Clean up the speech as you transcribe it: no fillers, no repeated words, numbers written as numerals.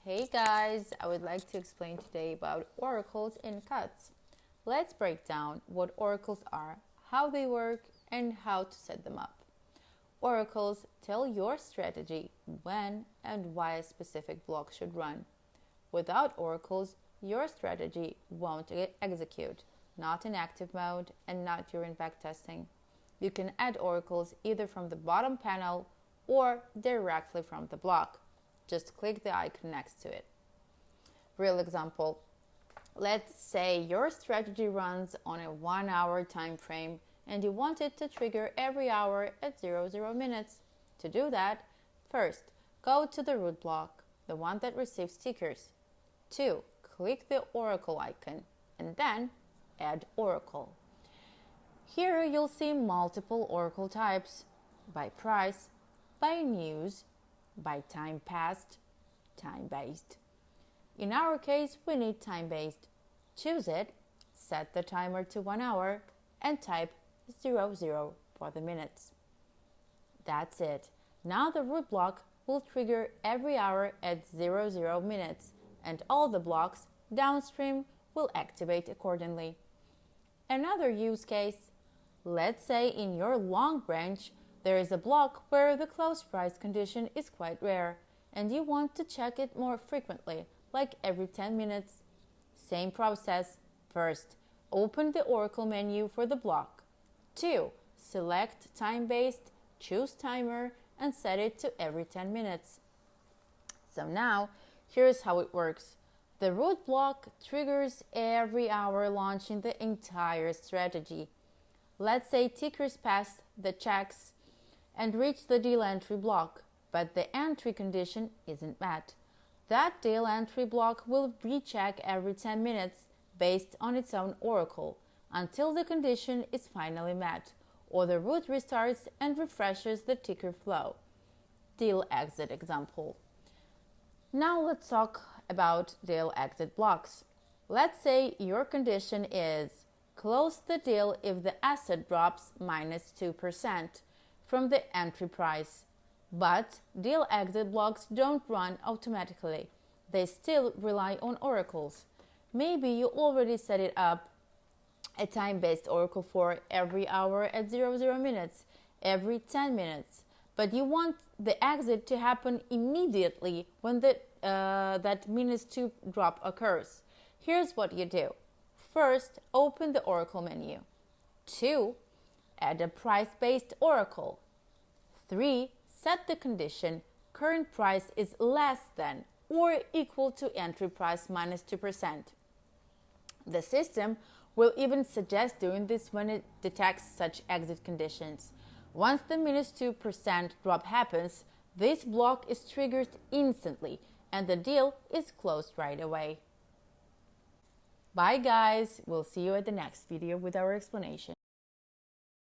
Hey guys, I would like to explain today about oracles in QATS. Let's break down what oracles are, how they work, and how to set them up. Oracles tell your strategy when and why a specific block should run. Without oracles, your strategy won't execute, not in active mode and not during backtesting. You can add oracles either from the bottom panel or directly from the block. Just click the icon next to it. Real example. Let's say your strategy runs on a 1 hour time frame and you want it to trigger every hour at 00 minutes. To do that, first, go to the root block, the one that receives tickers. 2. Click the oracle icon and then add oracle. Here you'll see multiple oracle types: by price, by news, by time passed, time-based. In our case, we need time-based. Choose it, set the timer to 1 hour, and type 00 for the minutes. That's it. Now the root block will trigger every hour at 00 minutes, and all the blocks downstream will activate accordingly. Another use case. Let's say in your long branch, there is a block where the close price condition is quite rare, and you want to check it more frequently, like every 10 minutes. Same process. First, open the oracle menu for the block. 2. Select time-based, choose timer, and set it to every 10 minutes. So now, here's how it works. The root block triggers every hour, launching the entire strategy. Let's say tickers pass the checks and reach the deal entry block, but the entry condition isn't met. That deal entry block will recheck every 10 minutes based on its own oracle until the condition is finally met, or the root restarts and refreshes the ticker flow. Deal exit example. Now let's talk about deal exit blocks. Let's say your condition is close the deal if the asset drops minus 2% from the entry price. But deal exit blocks don't run automatically. They still rely on oracles. Maybe you already set it up a time-based oracle for every hour at 00 minutes, every 10 minutes. But you want the exit to happen immediately when that minus 2 drop occurs. Here's what you do. First, open the oracle menu. 2. Add a price-based oracle. 3. Set the condition current price is less than or equal to entry price minus 2%. The system will even suggest doing this when it detects such exit conditions. Once the minus 2% drop happens, this block is triggered instantly and the deal is closed right away. Bye guys, we'll see you at the next video with our explanation.